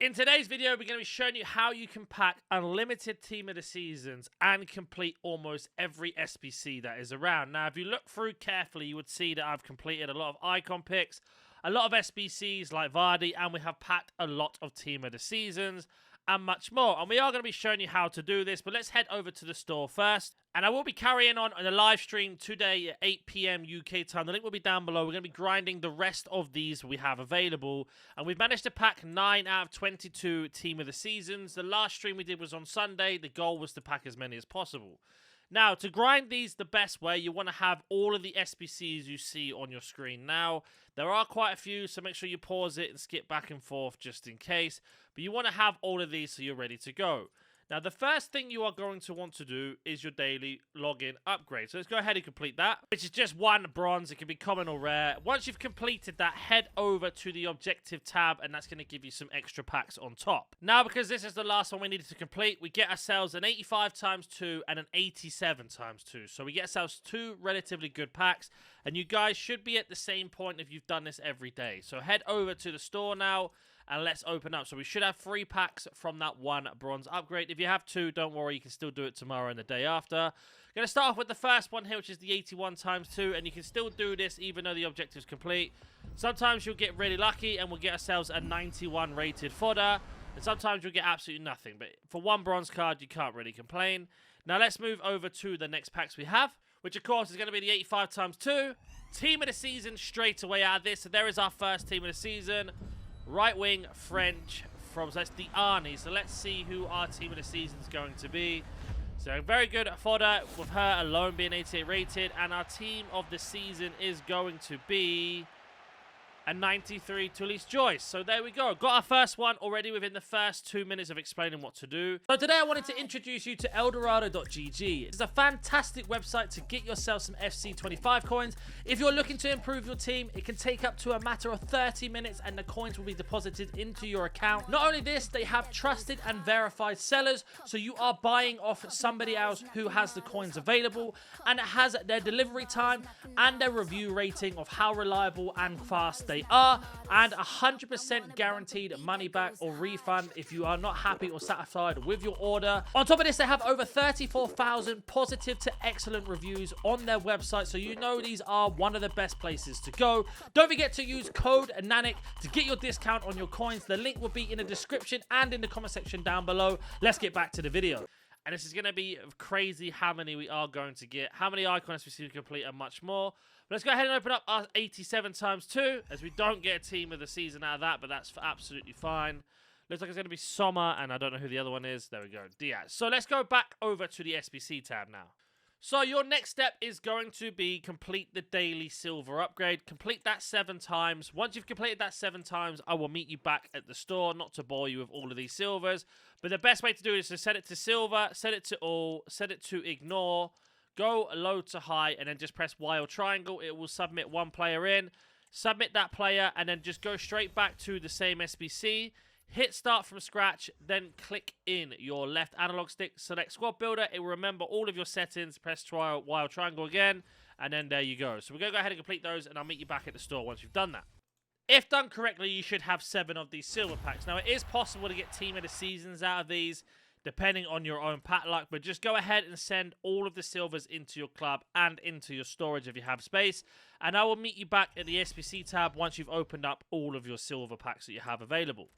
In today's video, we're going to be showing you how you can pack unlimited Team of the Seasons and complete almost every SBC that is around. Now, if you look through carefully, you would see that I've completed a lot of icon picks, a lot of SBCs like Vardy, and we have packed a lot of Team of the Seasons and much more. And we are going to be showing you how to do this, but let's head over to the store first. And I will be carrying on a live stream today at 8 PM UK time. The link will be down below. We're going to be grinding the rest of these we have available. And we've managed to pack 9 out of 22 Team of the Seasons. The last stream we did was on Sunday. The goal was to pack as many as possible. Now, to grind these the best way, you want to have all of the SBCs you see on your screen now. There are quite a few, so make sure you pause it and skip back and forth just in case. But you want to have all of these so you're ready to go. Now, the first thing you are going to want to do is your daily login upgrade. So let's go ahead and complete that, which is just 1 bronze. It can be common or rare. Once you've completed that, head over to the objective tab, and that's going to give you some extra packs on top. Now, because this is the last one we needed to complete, we get ourselves an 85 times 2 and an 87 times 2. So we get ourselves 2 relatively good packs, and you guys should be at the same point if you've done this every day. So head over to the store now, and let's open up. So we should have 3 packs from that 1 bronze upgrade. If you have 2, don't worry, you can still do it tomorrow and the day after. I'm going to start off with the first one here, which is the 81 times 2, and you can still do this even though the objective's complete. Sometimes you'll get really lucky and we'll get ourselves a 91 rated fodder, and sometimes you'll get absolutely nothing. But for 1 bronze card, you can't really complain. Now let's move over to the next packs we have, which of course is going to be the 85 times 2. Team of the Season straight away out of this. So there is our first Team of the Season. Right wing French from, so that's the Arnie. So let's see who our Team of the Season is going to be. So very good fodder with her alone being 88 rated. And our Team of the Season is going to be a 93 Tully's Joyce. So there we go. Got our first one already within the first 2 minutes of explaining what to do. So today I wanted to introduce you to Eldorado.gg. It's a fantastic website to get yourself some FC25 coins. If you're looking to improve your team, it can take up to a matter of 30 minutes and the coins will be deposited into your account. Not only this, they have trusted and verified sellers, so you are buying off somebody else who has the coins available, and it has their delivery time and their review rating of how reliable and fast they are, and 100% guaranteed money back or refund if you are not happy or satisfied with your order. On top of this, they have over 34,000 positive to excellent reviews on their website, so you know these are one of the best places to go. Don't forget to use code NaNNiK to get your discount on your coins. The link will be in the description and in the comment section down below. Let's get back to the video. And this is going to be crazy how many we are going to get, how many icons we see to complete, and much more. But let's go ahead and open up our 87 times 2, as we don't get a Team of the Season out of that, but that's absolutely fine. Looks like it's going to be Sommer, and I don't know who the other one is. There we go, Diaz. So let's go back over to the SBC tab now. So your next step is going to be complete the daily silver upgrade. Complete that 7 times. Once you've completed that 7 times, I will meet you back at the store, not to bore you with all of these silvers. But the best way to do it is to set it to silver, set it to all, set it to ignore, go low to high, and then just press Y or triangle. It will submit 1 player in, submit that player, and then just go straight back to the same SBC. Hit start from scratch, then click in your left analog stick, select squad builder. It will remember all of your settings, press Y or triangle again, and then there you go. So we're going to go ahead and complete those, and I'll meet you back at the store once you've done that. If done correctly, you should have 7 of these silver packs. Now, it is possible to get Team of the Seasons out of these, depending on your own pack luck, but just go ahead and send all of the silvers into your club and into your storage if you have space, and I will meet you back at the SBC tab once you've opened up all of your silver packs that you have available.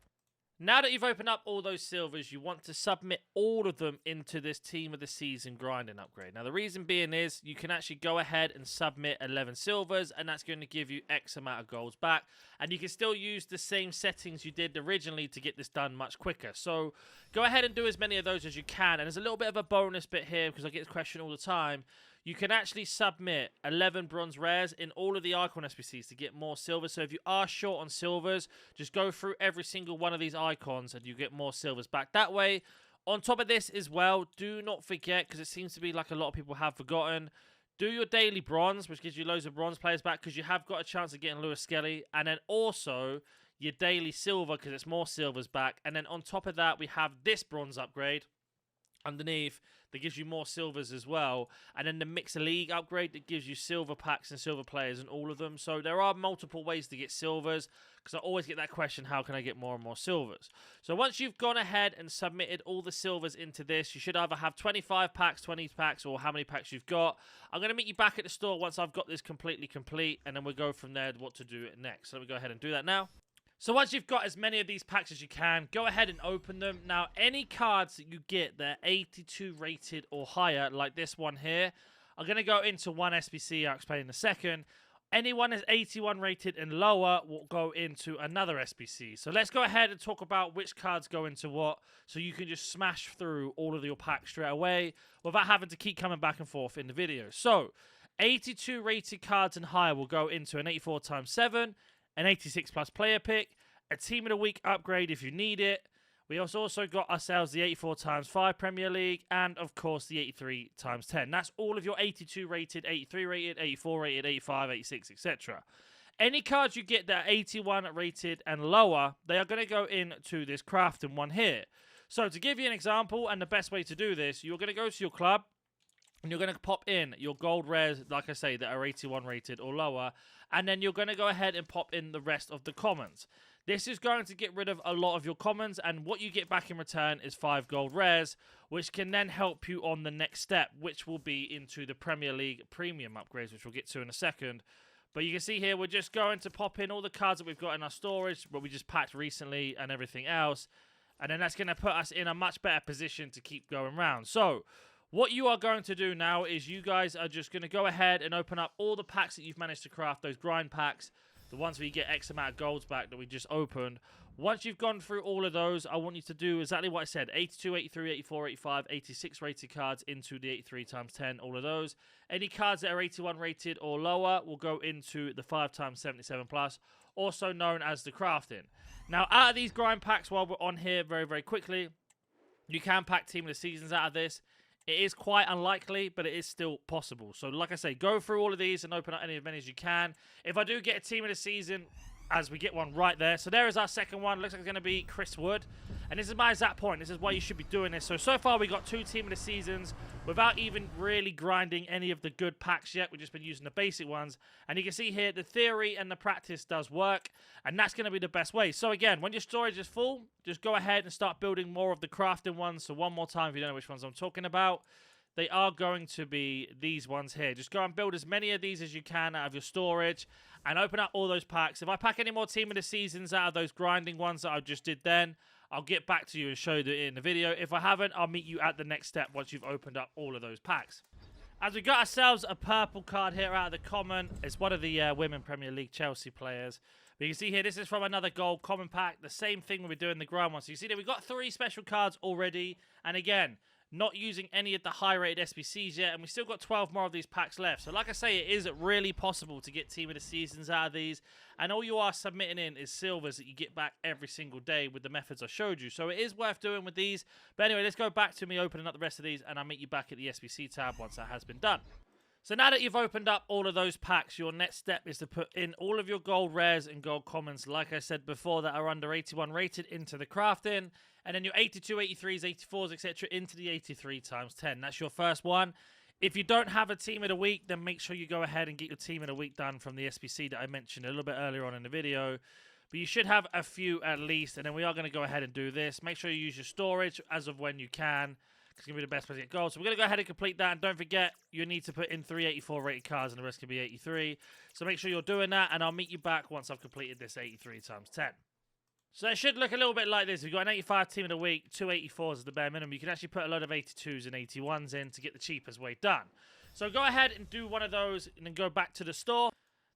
Now that you've opened up all those silvers, you want to submit all of them into this Team of the Season grinding upgrade. Now, the reason being is you can actually go ahead and submit 11 silvers, and that's going to give you X amount of golds back. And you can still use the same settings you did originally to get this done much quicker. So go ahead and do as many of those as you can. And there's a little bit of a bonus bit here, because I get this question all the time. You can actually submit 11 bronze rares in all of the icon SBCs to get more silver. So if you are short on silvers, just go through every single one of these icons and you get more silvers back that way. On top of this as well, do not forget, because it seems to be like a lot of people have forgotten, do your daily bronze, which gives you loads of bronze players back, because you have got a chance of getting Lewis Skelly. And then also your daily silver, because it's more silvers back. And then on top of that, we have this bronze upgrade, underneath that gives you more silvers as well, and then the Mixer League upgrade that gives you silver packs and silver players in all of them. So there are multiple ways to get silvers, because I always get that question, how can I get more and more silvers? So once you've gone ahead and submitted all the silvers into this, you should either have 25 packs, 20 packs, or how many packs you've got. I'm going to meet you back at the store once I've got this completely complete, and then we'll go from there what to do next. So let me go ahead and do that now. So once you've got as many of these packs as you can, go ahead and open them. Now, any cards that you get that are 82 rated or higher, like this one here, are going to go into one SBC. I'll explain in a second. Anyone that's 81 rated and lower will go into another SBC. So let's go ahead and talk about which cards go into what, so you can just smash through all of your packs straight away without having to keep coming back and forth in the video. So 82 rated cards and higher will go into an 84x7, an 86 plus player pick, a team of the week upgrade if you need it. We also got ourselves the 84x5 Premier League, and of course the 83x10. That's all of your 82 rated, 83 rated, 84 rated, 85, 86, etc. Any cards you get that are 81 rated and lower, they are going to go into this crafting one here. So to give you an example, and the best way to do this, you're going to go to your club, and you're going to pop in your gold rares, like I say, that are 81 rated or lower. And then you're going to go ahead and pop in the rest of the commons. This is going to get rid of a lot of your commons. And what you get back in return is 5 gold rares, which can then help you on the next step, which will be into the Premier League premium upgrades, which we'll get to in a second. But you can see here, we're just going to pop in all the cards that we've got in our storage, what we just packed recently and everything else. And then that's going to put us in a much better position to keep going around. So what you are going to do now is you guys are just going to go ahead and open up all the packs that you've managed to craft, those grind packs, the ones where you get X amount of golds back that we just opened. Once you've gone through all of those, I want you to do exactly what I said, 82, 83, 84, 85, 86 rated cards into the 83x10, all of those. Any cards that are 81 rated or lower will go into the 5x77 plus, also known as the crafting. Now, out of these grind packs, while we're on here very, very quickly, you can pack Team of the Seasons out of this. It is quite unlikely, but it is still possible. So, like I say, go through all of these and open up as many as you can. If I do get a Team of the Season, as we get one right there. So there is our second one. Looks like it's going to be Chris Wood. And this is my exact point. This is why you should be doing this. So far we got 2 Team of the Seasons without even really grinding any of the good packs yet. We've just been using the basic ones. And you can see here the theory and the practice does work. And that's going to be the best way. So again, when your storage is full, just go ahead and start building more of the crafting ones. So one more time, if you don't know which ones I'm talking about, they are going to be these ones here. Just go and build as many of these as you can out of your storage and open up all those packs. If I pack any more Team of the Seasons out of those grinding ones that I just did then, I'll get back to you and show you in the video. If I haven't, I'll meet you at the next step once you've opened up all of those packs. As we got ourselves a purple card here out of the common, it's one of the Women Premier League Chelsea players. But you can see here, this is from another gold common pack. The same thing we're doing the grind one. So you see that we've got 3 special cards already. And again, not using any of the high-rated SBCs yet, and we still got 12 more of these packs left. So like I say, it is really possible to get Team of the Seasons out of these, and all you are submitting in is silvers that you get back every single day with the methods I showed you. So it is worth doing with these. But anyway, let's go back to me opening up the rest of these, and I'll meet you back at the SBC tab once that has been done. So now that you've opened up all of those packs, your next step is to put in all of your gold rares and gold commons, like I said before, that are under 81 rated into the crafting. And then your 82, 83s, 84s, etc. into the 83x10. That's your first one. If you don't have a Team of the Week, then make sure you go ahead and get your Team of the Week done from the SBC that I mentioned a little bit earlier on in the video. But you should have a few at least. And then we are going to go ahead and do this. Make sure you use your storage as of when you can. It's going to be the best place to get gold. So we're going to go ahead and complete that. And don't forget, you need to put in 3 84 rated cards and the rest can be 83. So make sure you're doing that. And I'll meet you back once I've completed this 83x10. So it should look a little bit like this. We've got an 85 Team of the Week, 2 84s as the bare minimum. You can actually put a load of 82s and 81s in to get the cheapest way done. So go ahead and do one of those and then go back to the store.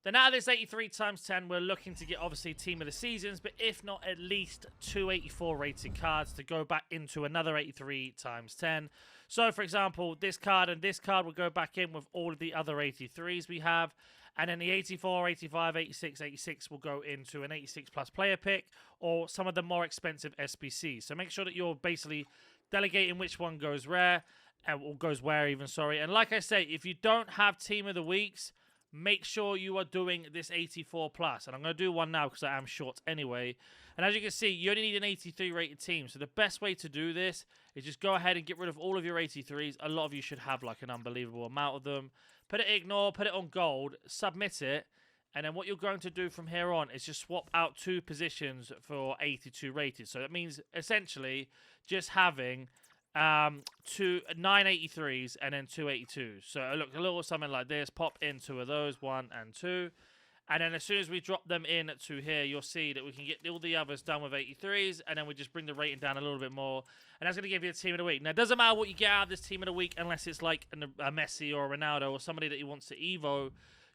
Then out of this 83x10, we're looking to get obviously Team of the Seasons, but if not, at least 2 84 rated cards to go back into another 83x10. So for example, this card and this card will go back in with all of the other 83s we have. And then the 84, 85, 86, 86 will go into an 86 plus player pick or some of the more expensive SBCs. So make sure that you're basically delegating which one goes rare, or goes where even, sorry. And like I say, if you don't have Team of the Weeks, make sure you are doing this 84 plus. And I'm going to do one now because I am short anyway. And as you can see, you only need an 83 rated team. So the best way to do this is just go ahead and get rid of all of your 83s. A lot of you should have like an unbelievable amount of them. Put it ignore, put it on gold, submit it. And then what you're going to do from here on is just swap out 2 positions for 82 rated. So that means essentially just having 9 83s and then 2 82s. So look, a little something like this. Pop in 2 of those, 1 and 2. And then as soon as we drop them in to here, you'll see that we can get all the others done with 83s. And then we just bring the rating down a little bit more. And that's going to give you a team of the week. Now, it doesn't matter what you get out of this team of the week unless it's like a Messi or a Ronaldo or somebody that he wants to Evo.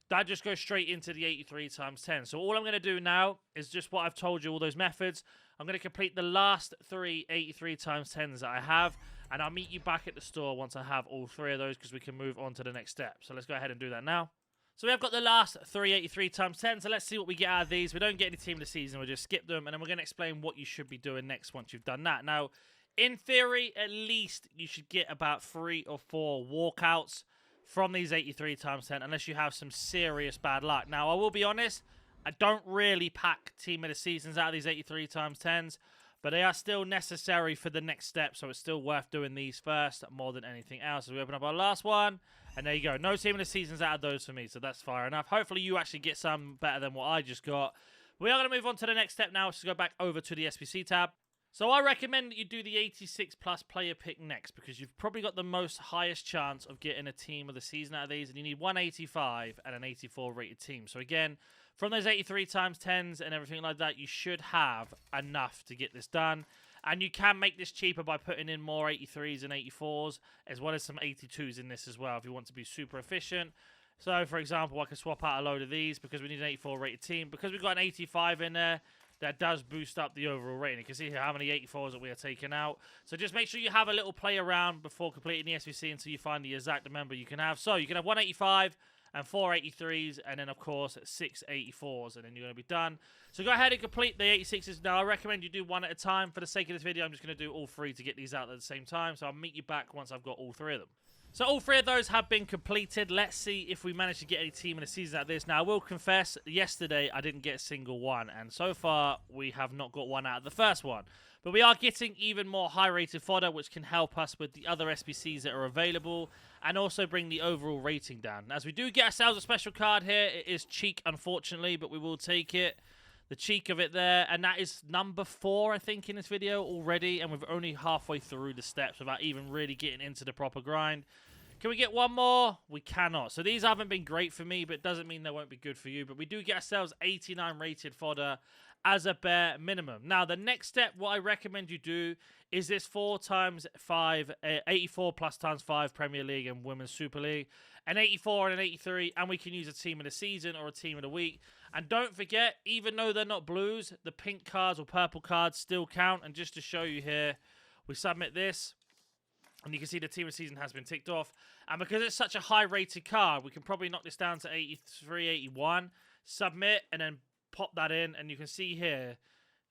That just goes straight into the 83 times 10. So all I'm going to do now is just what I've told you, all those methods. I'm going to complete the last 3 83 times 10s that I have. And I'll meet you back at the store once I have all 3 of those because we can move on to the next step. So let's go ahead and do that now. So we have got the last 3 83 times 10. So let's see what we get out of these. We don't get any team of the season. We'll just skip them. And then we're going to explain what you should be doing next once you've done that. Now, in theory, at least you should get about 3 or 4 walkouts from these 83 times 10, unless you have some serious bad luck. Now, I will be honest, I don't really pack team of the seasons out of these 83 times 10s, but they are still necessary for the next step, so it's still worth doing these first more than anything else. So we open up our last one, and there you go. No team of the seasons out of those for me, so that's fire enough. Hopefully you actually get some better than what I just got. We are going to move on to the next step now, which is go back over to the SBC tab. So I recommend that you do the 86 plus player pick next because you've probably got the highest chance of getting a team of the season out of these, and you need 185 and an 84 rated team. So again, from those 83 times 10s and everything like that, you should have enough to get this done. And you can make this cheaper by putting in more 83s and 84s, as well as some 82s in this as well if you want to be super efficient. So for example, I can swap out a load of these because we need an 84 rated team. Because we've got an 85 in there, that does boost up the overall rating. You can see here how many 84s that we are taking out. So just make sure you have a little play around before completing the SBC until you find the exact number you can have. So you can have 185 and 4 83s, and then of course 6 84s, and then you're going to be done. So go ahead and complete the 86s. Now I recommend you do one at a time. For the sake of this video, I'm just going to do all 3 to get these out at the same time. So I'll meet you back once I've got all 3 of them. So all 3 of those have been completed. Let's see if we manage to get any team in the season out of this. Now, I will confess, yesterday I didn't get a single one. And so far, we have not got one out of the first one. But we are getting even more high-rated fodder, which can help us with the other SBCs that are available. And also bring the overall rating down. As we do get ourselves a special card here. It is cheek, unfortunately, but we will take it. The cheek of it there. And that is number 4, I think, in this video already. And we're only halfway through the steps without even really getting into the proper grind. Can we get one more? We cannot. So these haven't been great for me, but it doesn't mean they won't be good for you. But we do get ourselves 89 rated fodder as a bare minimum. Now, the next step, what I recommend you do is this 4 times 5, 84 plus times 5 Premier League and Women's Super League, an 84 and an 83, and we can use a team of the season or a team of the week. And don't forget, even though they're not blues, the pink cards or purple cards still count. And just to show you here, we submit this, and you can see the team of the season has been ticked off. And because it's such a high-rated card, we can probably knock this down to 83, 81, submit, and then pop that in. And you can see here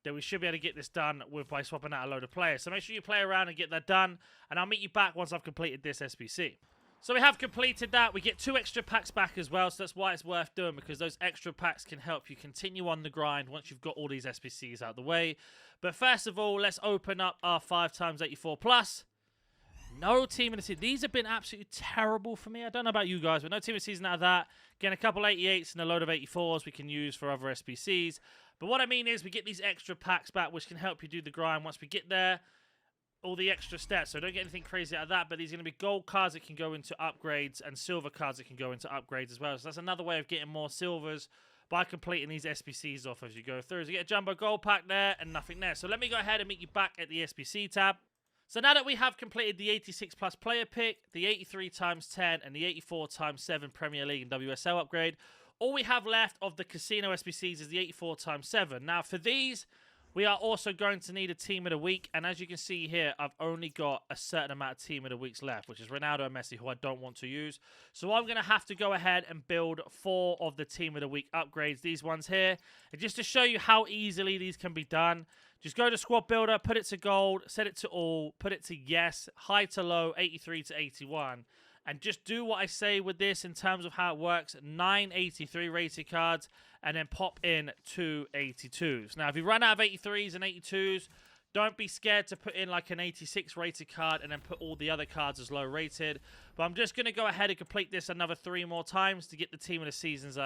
that we should be able to get this done by swapping out a load of players. So make sure you play around and get that done. And I'll meet you back once I've completed this SBC. So we have completed that. We get 2 extra packs back as well, so that's why it's worth doing, because those extra packs can help you continue on the grind once you've got all these SBCs out of the way. But first of all, let's open up our 5 times 84 plus. No team in the season. These have been absolutely terrible for me. I don't know about you guys, but no team in the season out of that. Again, a couple 88s and a load of 84s we can use for other SBCs. But what I mean is we get these extra packs back, which can help you do the grind once we get there. All the extra stats, so don't get anything crazy out of that, but these are going to be gold cards that can go into upgrades and silver cards that can go into upgrades as well. So that's another way of getting more silvers by completing these SBCs off as you go through. So you get a jumbo gold pack there and nothing there. So let me go ahead and meet you back at the SBC tab. So now that we have completed the 86 plus player pick, the 83 times 10 and the 84 times 7 Premier League and WSL upgrade, all we have left of the casino SBCs is the 84 times 7. Now for these, we are also going to need a team of the week, and as you can see here, I've only got a certain amount of team of the weeks left, which is Ronaldo and Messi, who I don't want to use. So I'm going to have to go ahead and build 4 of the team of the week upgrades, these ones here. And just to show you how easily these can be done, just go to squad builder, put it to gold, set it to all, put it to yes, high to low, 83 to 81. and just do what I say with this in terms of how it works. 9 83 rated cards, and then pop in 2 82s. Now, if you run out of 83s and 82s, don't be scared to put in like an 86 rated card and then put all the other cards as low rated. But I'm just going to go ahead and complete this another 3 more times to get the team of the seasons,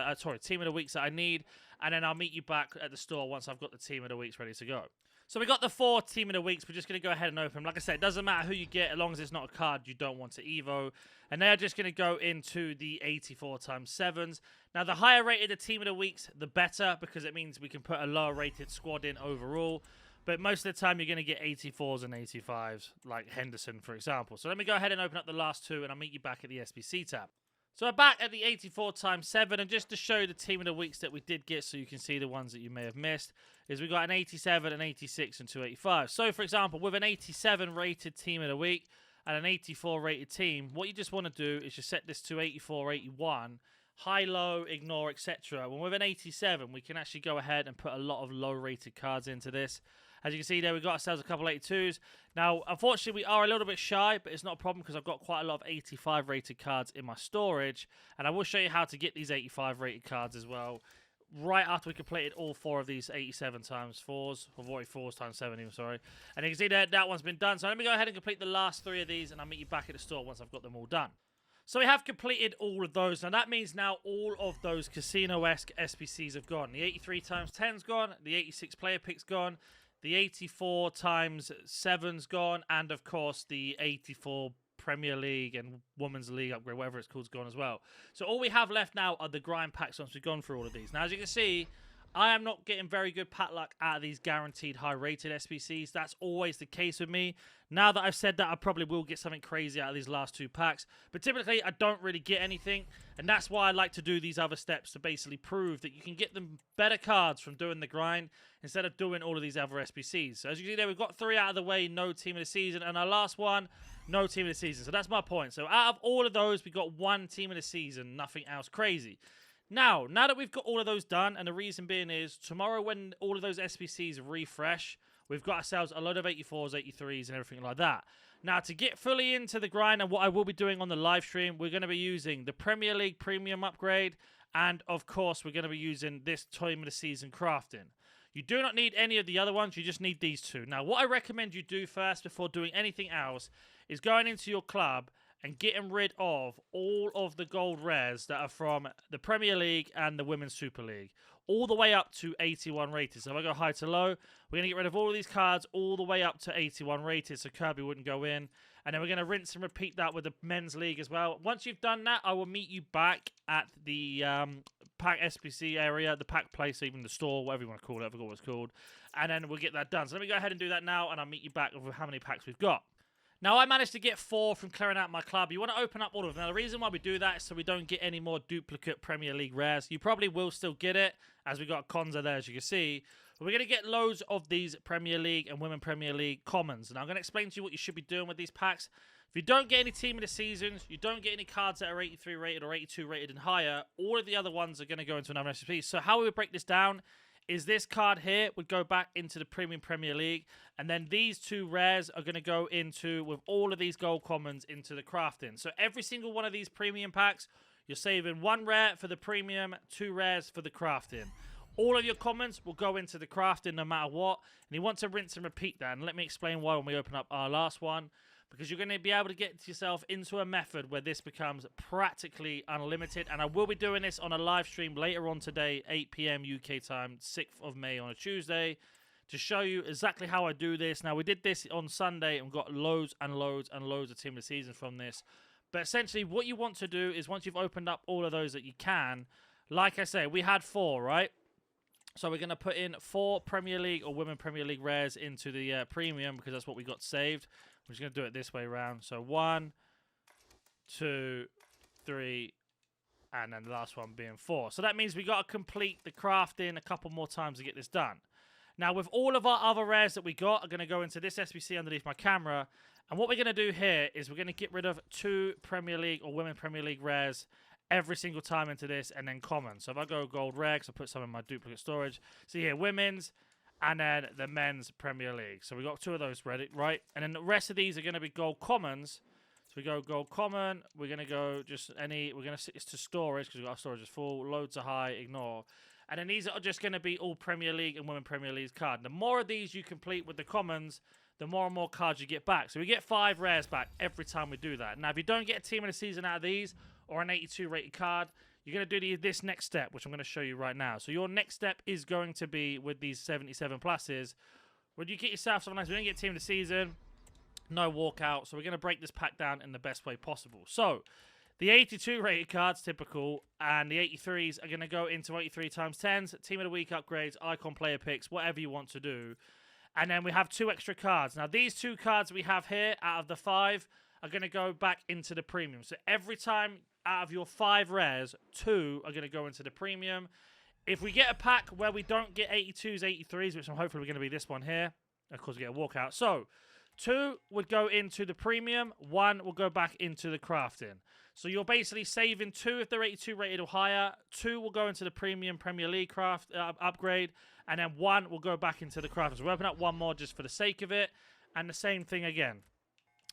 team of the weeks that I need. And then I'll meet you back at the store once I've got the team of the weeks ready to go. So we got the 4 team of the weeks. We're just going to go ahead and open them. Like I said, it doesn't matter who you get as long as it's not a card you don't want to Evo. And they're just going to go into the 84 times 7s. Now, the higher rated the team of the weeks, the better, because it means we can put a lower rated squad in overall. But most of the time, you're going to get 84s and 85s, like Henderson, for example. So let me go ahead and open up the last 2, and I'll meet you back at the SBC tab. So we're back at the 84 times 7, and just to show you the team of the weeks that we did get so you can see the ones that you may have missed, is we got an 87, an 86, and 285. So, for example, with an 87 rated team of the week and an 84 rated team, what you just want to do is just set this to 84, 81, high, low, ignore, etc. When with an 87, we can actually go ahead and put a lot of low rated cards into this. As you can see there, we've got ourselves a couple 82s. Now, unfortunately, we are a little bit shy, but it's not a problem because I've got quite a lot of 85 rated cards in my storage. And I will show you how to get these 85 rated cards as well, right after we completed all 4 of these 87 times 4s, or 44s times 7 even, sorry. And you can see that one's been done. So let me go ahead and complete the last 3 of these, and I'll meet you back at the store once I've got them all done. So we have completed all of those. Now that means now all of those casino-esque SBCs have gone. The 83 times 10's gone, the 86 player pick's gone, the 84 times 7's gone, and of course the 84 Premier League and Women's League upgrade, whatever it's called, is gone as well. So all we have left now are the grind packs once we've gone through all of these. Now, as you can see, I am not getting very good pack luck out of these guaranteed high-rated SBCs. That's always the case with me. Now that I've said that, I probably will get something crazy out of these last 2 packs. But typically, I don't really get anything. And that's why I like to do these other steps to basically prove that you can get them better cards from doing the grind instead of doing all of these other SBCs. So as you can see there, we've got 3 out of the way, no team of the season. And our last one, no team of the season. So that's my point. So out of all of those, we got 1 team of the season, nothing else crazy. Now that we've got all of those done, and the reason being is tomorrow when all of those SBCs refresh, we've got ourselves a load of 84s, 83s, and everything like that. Now, to get fully into the grind and what I will be doing on the live stream, we're going to be using the Premier League Premium upgrade, and of course, we're going to be using this Team of the Season crafting. You do not need any of the other ones, you just need these 2. Now, what I recommend you do first before doing anything else is going into your club and getting rid of all of the gold rares that are from the Premier League and the Women's Super League, all the way up to 81 rated. So if I go high to low, we're going to get rid of all of these cards all the way up to 81 rated, so Kirby wouldn't go in. And then we're going to rinse and repeat that with the Men's League as well. Once you've done that, I will meet you back at the pack SBC area, the pack place, even the store, whatever you want to call it, I forgot what it's called. And then we'll get that done. So let me go ahead and do that now, and I'll meet you back with how many packs we've got. Now, I managed to get 4 from clearing out my club. You want to open up all of them. Now, the reason why we do that is so we don't get any more duplicate Premier League rares. You probably will still get it, as we got Konza there, as you can see. But we're going to get loads of these Premier League and Women Premier League commons. And I'm going to explain to you what you should be doing with these packs. If you don't get any team of the seasons, you don't get any cards that are 83 rated or 82 rated and higher, all of the other ones are going to go into another SBC. So how we would break this down is this card here would go back into the Premium Premier League, and then these 2 rares are going to go into, with all of these gold commons, into the crafting. So every single one of these premium packs, you're saving 1 rare for the premium, 2 rares for the crafting. All of your commons will go into the crafting no matter what, and you want to rinse and repeat that. And let me explain why when we open up our last one. Because you're going to be able to get yourself into a method where this becomes practically unlimited. And I will be doing this on a live stream later on today, 8 PM UK time, 6th of May on a Tuesday, to show you exactly how I do this. Now, we did this on Sunday and got loads and loads and loads of Team of the Season from this. But essentially, what you want to do is once you've opened up all of those that you can, like I say, we had 4, right? So we're going to put in 4 Premier League or Women Premier League rares into the premium because that's what we got saved. We're just going to do it this way around. So 1, 2, 3, and then the last one being 4. So that means we got to complete the crafting a couple more times to get this done. Now, with all of our other rares that we got, I'm going to go into this SBC underneath my camera. And what we're going to do here is we're going to get rid of 2 Premier League or Women Premier League rares every single time into this, and then common. So if I go gold rare, because I put some in my duplicate storage. See here, women's, and then the men's Premier League. So we got 2 of those ready, right? And then the rest of these are going to be gold commons. So we go gold common. We're going to go just any. We're going to set this to storage because we've got our storage is full. Loads are high. Ignore. And then these are just going to be all Premier League and Women Premier League cards. The more of these you complete with the commons, the more and more cards you get back. So we get 5 rares back every time we do that. Now, if you don't get a team of the season out of these or an 82 rated card, you're going to do this next step, which I'm going to show you right now. So your next step is going to be with these 77 pluses. When you get yourself something nice, we don't get team of the season, no walkout. So we're going to break this pack down in the best way possible. So the 82 rated cards, typical, and the 83s are going to go into 83 times 10s, team of the week upgrades, icon player picks, whatever you want to do. And then we have 2 extra cards. Now, these 2 cards we have here out of the 5 are going to go back into the premium. So every time out of your 5 rares, 2 are going to go into the premium. If we get a pack where we don't get 82s, 83s, which I'm hopefully going to be this one here, of course we get a walkout. So 2 would go into the premium, 1 will go back into the crafting. So you're basically saving 2 if they're 82 rated or higher, 2 will go into the premium Premier League craft upgrade, and then 1 will go back into the craft. So we open up 1 more just for the sake of it, and the same thing again.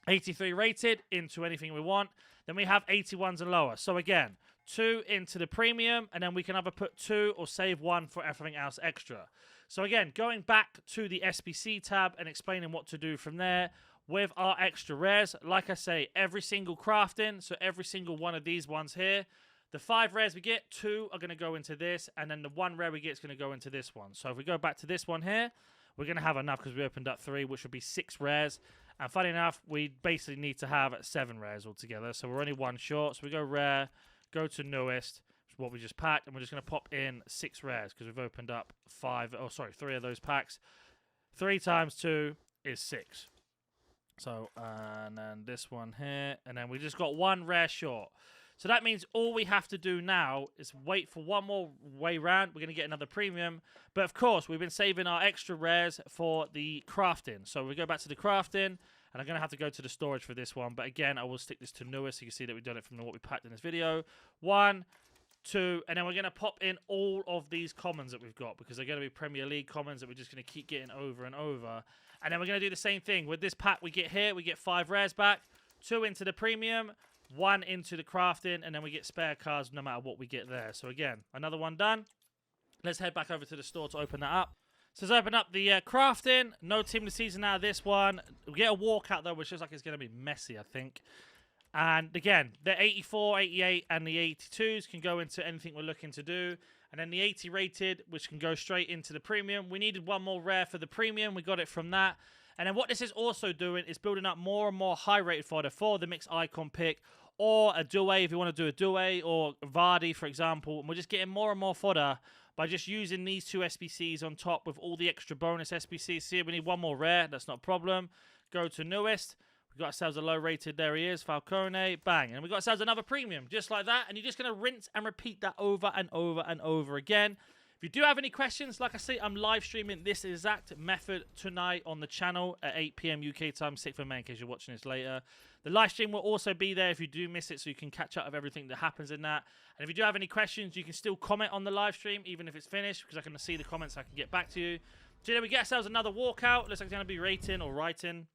83 rated into anything we want. Then we have 81s and lower. So again, 2 into the premium, and then we can either put 2 or save 1 for everything else extra. So again, going back to the SBC tab and explaining what to do from there with our extra rares. Like I say, every single crafting, so every single one of these ones here, the 5 rares we get, 2 are going to go into this, and then the 1 rare we get is going to go into this one. So if we go back to this one here, we're going to have enough because we opened up 3, which would be 6 rares. And funny enough, we basically need to have 7 rares altogether. So we're only 1 short. So we go rare, go to newest, which is what we just packed, and we're just going to pop in 6 rares because we've opened up 3 of those packs. 3 times 2 is 6. So, and then this one here, and then we just got 1 rare short. So that means all we have to do now is wait for 1 more way round. We're going to get another premium. But of course, we've been saving our extra rares for the crafting. So we go back to the crafting, and I'm going to have to go to the storage for this one. But again, I will stick this to newest so you can see that we've done it from what we packed in this video. 1, 2, and then we're going to pop in all of these commons that we've got because they're going to be Premier League commons that we're just going to keep getting over and over. And then we're going to do the same thing. With this pack we get here, we get 5 rares back, 2 into the premium, 1 into the crafting, and then we get spare cards no matter what we get there. So again, another one done. Let's head back over to the store to open that up. So let's open up the crafting. No team of the season out of this one. We get a walkout though, which looks like it's going to be messy, I think. And again, the 84, 88, and the 82s can go into anything we're looking to do. And then the 80 rated, which can go straight into the premium. We needed 1 more rare for the premium. We got it from that. And then what this is also doing is building up more and more high-rated fodder for the mixed icon pick or a Due if you want to do a Due or Vardy, for example. And we're just getting more and more fodder by just using these 2 SBCs on top with all the extra bonus SBCs. See, we need 1 more rare. That's not a problem. Go to newest. We've got ourselves a low-rated. There he is. Falcone. Bang. And we've got ourselves another premium just like that. And you're just going to rinse and repeat that over and over and over again. If you do have any questions, like I say, I'm live streaming this exact method tonight on the channel at 8 PM UK time, 6th of May, in case you're watching this later. The live stream will also be there if you do miss it, so you can catch up with everything that happens in that. And if you do have any questions, you can still comment on the live stream, even if it's finished, because I can see the comments, I can get back to you. So then we get ourselves another walkout. Looks like it's going to be rating or writing.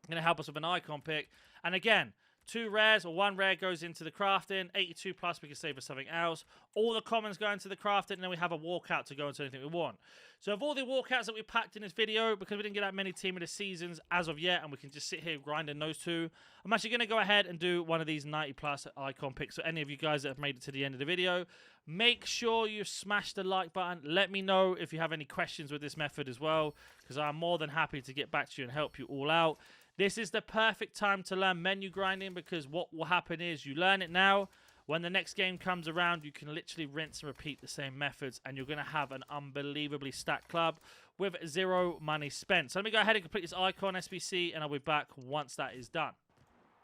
Going to help us with an icon pick. And again, 2 rares or 1 rare goes into the crafting. 82 plus, we can save for something else. All the commons go into the crafting, and then we have a walkout to go into anything we want. So of all the walkouts that we packed in this video, because we didn't get that many team of the seasons as of yet, and we can just sit here grinding those 2, I'm actually going to go ahead and do one of these 90 plus icon picks. So any of you guys that have made it to the end of the video, make sure you smash the like button. Let me know if you have any questions with this method as well, because I'm more than happy to get back to you and help you all out. This is the perfect time to learn menu grinding, because what will happen is you learn it now. When the next game comes around, you can literally rinse and repeat the same methods, and you're going to have an unbelievably stacked club with 0 money spent. So let me go ahead and complete this icon SBC, and I'll be back once that is done.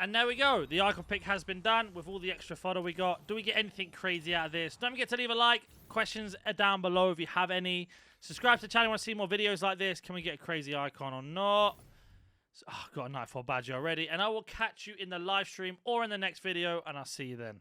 And there we go. The icon pick has been done with all the extra fodder we got. Do we get anything crazy out of this? Don't forget to leave a like. Questions are down below if you have any. Subscribe to the channel if you want to see more videos like this. Can we get a crazy icon or not? Oh, got a Nightfall badge already. And I will catch you in the live stream or in the next video, and I'll see you then.